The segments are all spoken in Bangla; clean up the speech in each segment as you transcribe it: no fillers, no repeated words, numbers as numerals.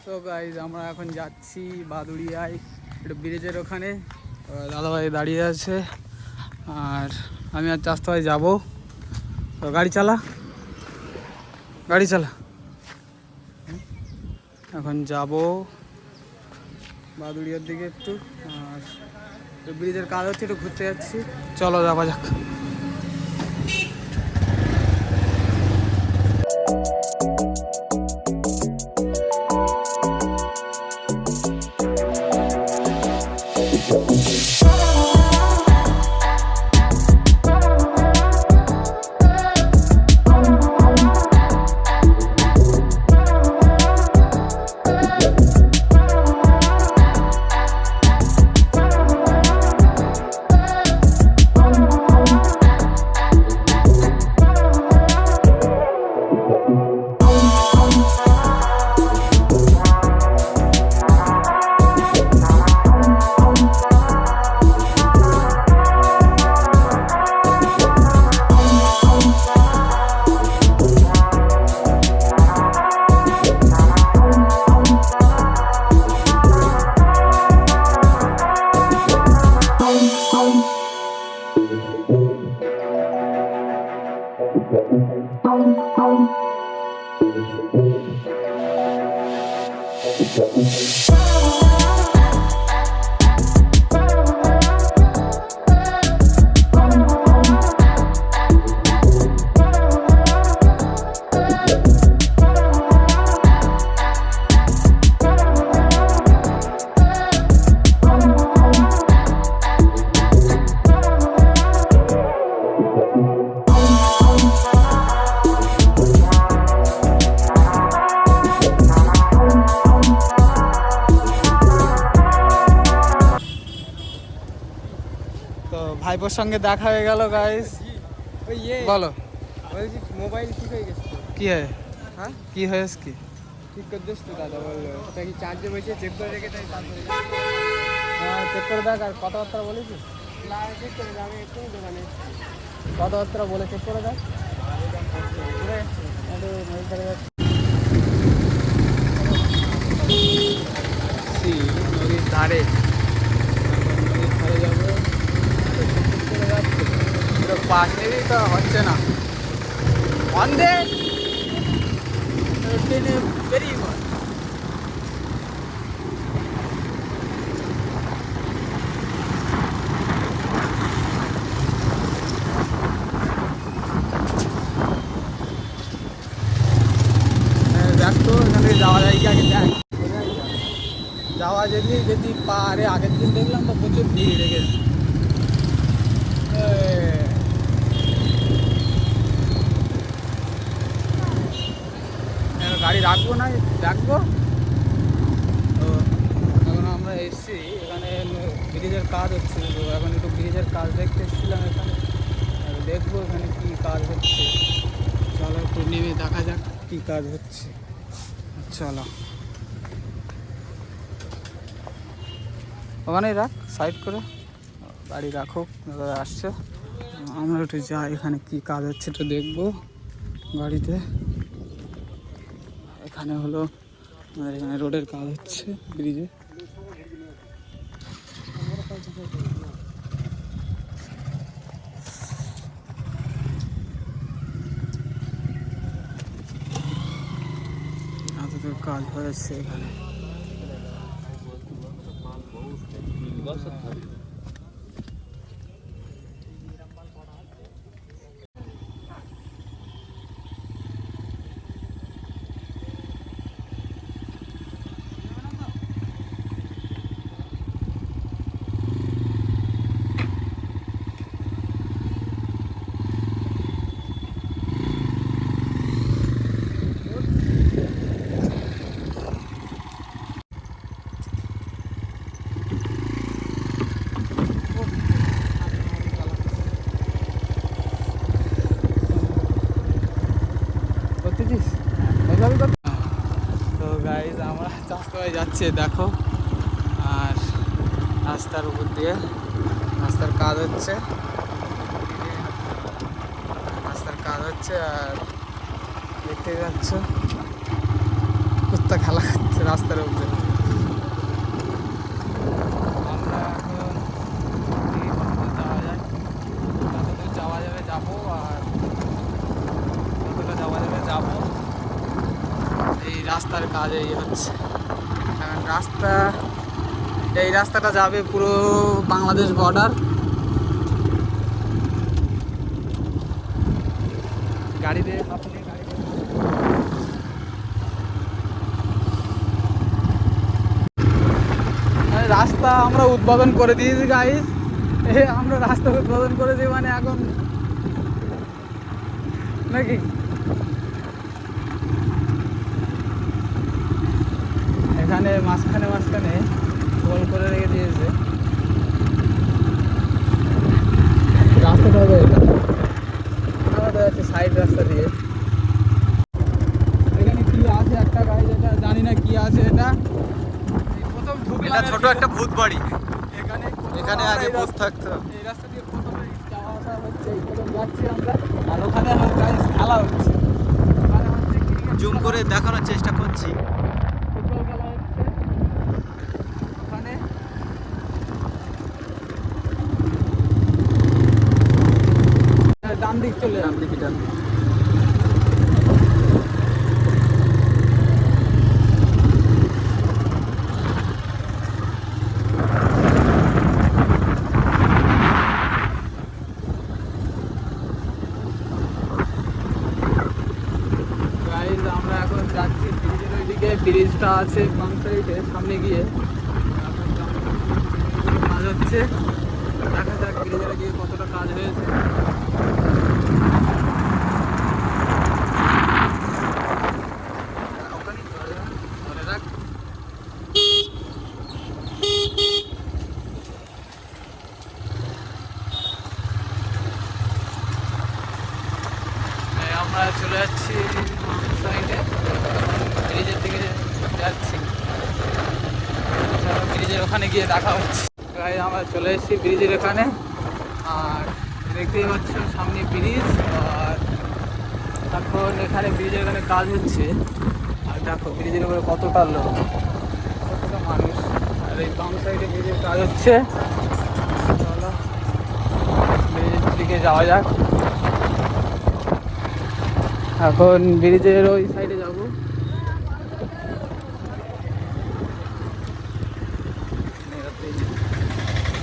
তো গাইজ আমরা এখন যাচ্ছি বাদুড়িয়ায়, একটু ব্রিজের ওখানে। দাদাভাই দাঁড়িয়ে আছে আর আমি আর চাস্তো ভাই যাবো। তো গাড়ি চালা, গাড়ি চালা। এখন যাব বাদুড়িয়ার দিকে একটু, আর ব্রিজের কাজ হচ্ছে, একটু ঘুরতে যাচ্ছি। চলো যাওয়া যাক। তো ভাইপোর সঙ্গে দেখা হয়ে গেল গাইস। বলো, মোবাইল ঠিক হয়ে গেছে। কি হয়? হ্যাঁ, কি হয়েছে? কি ঠিক করে দিস তো দাদা বললো। ওটা কি চার্জে বসে চেক করে রেখে তাই তারপরে হ্যাঁ, চেক করে দেখ। আর কথাবার্তা বলেছিস? না, চেক করে আমি একটু দোকানে কথাবার্তা বলে চেক করে দেখ। নদীর ধারে, নদীর ধারে যাবো। পাশ নিয়েই তো হচ্ছে না, অন্ধে ট্রেনে বেরিয়ে পড়। দেখ তো এখানে যাওয়া যায় কি আগে দেখ। যাওয়া যদি পারে। আগের দিন দেখলাম তো প্রচুর ভিড় লেগেছে। গাড়ি রাখবো না, রাখবো। তো এখন আমরা এসেছি এখানে, ব্রিজের কাজ হচ্ছে। তো এখন একটু ব্রিজের কাজ দেখতে এসেছিলাম এখানে। দেখবো এখানে কী কাজ হচ্ছে। চলো একটু নেমে দেখা যাক কী কাজ হচ্ছে। চলো, ওখানেই রাখ, সাইড করে গাড়ি রাখো। আসছে, আমরা একটু যাই এখানে কী কাজ হচ্ছে একটু দেখবো গাড়িতে। এখানে হলো আমাদের এখানে রোডের কাজ হচ্ছে ব্রিজে। এতদূর কাজ হয়েছে এখানে। তো গাইজ আমরা চাষতলায় যাচ্ছি দেখো, আর রাস্তার উপর দিয়ে রাস্তার কাজ হচ্ছে, আর দেখতে যাচ্ছ বাচ্চা খেলা করছে রাস্তার উপরে। আমরা এখন দেখি কতদূর যাওয়া যায়, যতদূর যাওয়া যাবে যাবো, আর যতটা যাওয়া যাবে যাবো। এই রাস্তার কাজ এই হচ্ছে এখন রাস্তা, এই রাস্তাটা যাবে পুরো বাংলাদেশ বর্ডার। গাড়িতে রাস্তা আমরা উদ্বোধন করে দিয়েছি গাইস, আমরা রাস্তা উদ্বোধন করেছি মানে এখন নাকি এখানে মাঝখানে মাঝখানে গোল করে রেখে দিয়েছে রাস্তাটা হবে এটা, দেখা যাচ্ছে সাইড রাস্তা দিয়ে। এখানে কি আছে একটা গাড়ি, যেটা জানি না কি আছে এটা, প্রথম ঢুকলাম ছোট একটা ভূত বাড়ি, এখানে আগে ভূত থাকতো। এই রাস্তা দিয়ে প্রথমে যাওয়া আসা হচ্ছে, এই প্রথম যাচ্ছি আমরা, আর ওখানে আমার গাইস খেলা হচ্ছে, ওখানে হচ্ছে জুম করে দেখানোর চেষ্টা করছি, ফুটবল খেলা হচ্ছে ওখানে। ডান দিক চলে, ডান দিকে, ডান দিক। আমরা এখন যাচ্ছি ব্রিজের ওইদিকে, ব্রিজটা আছে বাম সাইডে সামনে গিয়ে কাজ হচ্ছে, দেখা যাক ব্রিজের গিয়ে কতটা কাজ হয়েছে। আমরা চলে যাচ্ছি সাইডে, ব্রিজের দিকে যাচ্ছি, ব্রিজের ওখানে গিয়ে দেখা হচ্ছে। প্রায় আমরা চলে এসেছি ব্রিজের এখানে, আর দেখতেই পাচ্ছ সামনে ব্রিজ, আর এখন এখানে ব্রিজের এখানে কাজ হচ্ছে, আর দেখো ব্রিজের উপরে কতটা লোক, কতটা মানুষ, আর এই বাম সাইডে ব্রিজের কাজ হচ্ছে। চলো ব্রিজের দিকে যাওয়া যাক, এখন ব্রিজের ওই সাইডে যাবো।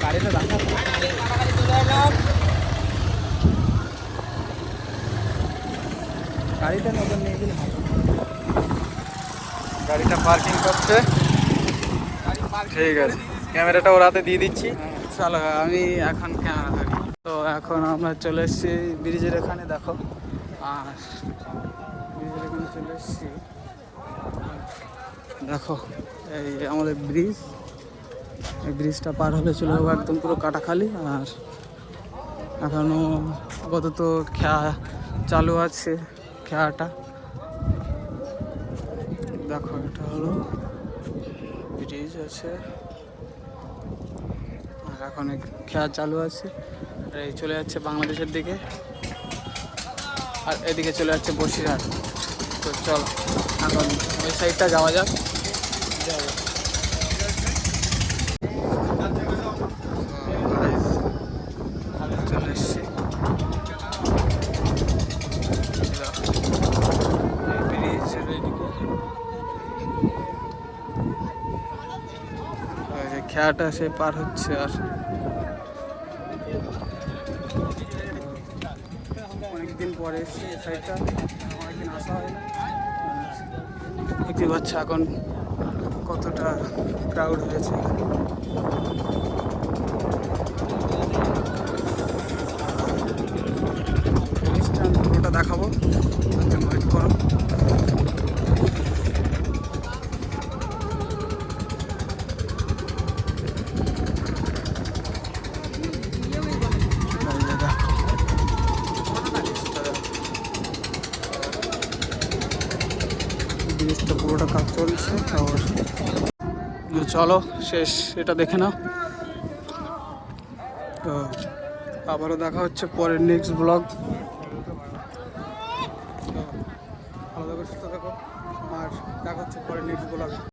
গাড়িটা দেখা, গাড়িটা নতুন নিয়ে গেলে গাড়িটা পার্কিং করছে, ঠিক আছে ক্যামেরাটা ওর হাতে দিয়ে দিচ্ছি। চলো আমি এখন ক্যামেরা ধরি। তো এখন আমরা চলে এসেছি ব্রিজের এখানে, দেখো আর ব্রিজের এখানে চলে এসেছি, দেখো এই আমাদের ব্রিজ, এই ব্রিজটা পার হলে চলে যাবো একদম পুরো কাটাখালি। আর এখনও আপাতত খেয়া চালু আছে, খেয়াটা দেখো, এটা হলো ব্রিজ আছে, আর এখন খেয়া চালু আছে, আর এই চলে যাচ্ছে বাংলাদেশের দিকে, আর এদিকে চলে যাচ্ছে বসিরহাট। তো চলো এখন ওই সাইডটা যাওয়া যাক। চলে এসছি ব্রিজের ওইদিকে, খেয়াটা সে পার হচ্ছে, আর অনেকদিন পরে এসেছি এই সাইডটা, অনেকদিন আসা হয় না। দেখতে পাচ্ছ এখন কতটা ক্রাউড হয়েছে। পুরোটা দেখাবো, ওয়েট করো। ব্রিজটা পুরোটা কাজ চলছে, আর চলো শেষ এটা দেখে নাও। তো আবারও দেখা হচ্ছে পরের নেক্সট ব্লগ। ভালো থাকো, সুস্থ থাকো, আর দেখা হচ্ছে পরে। পরে নেক্সট ব্লগে।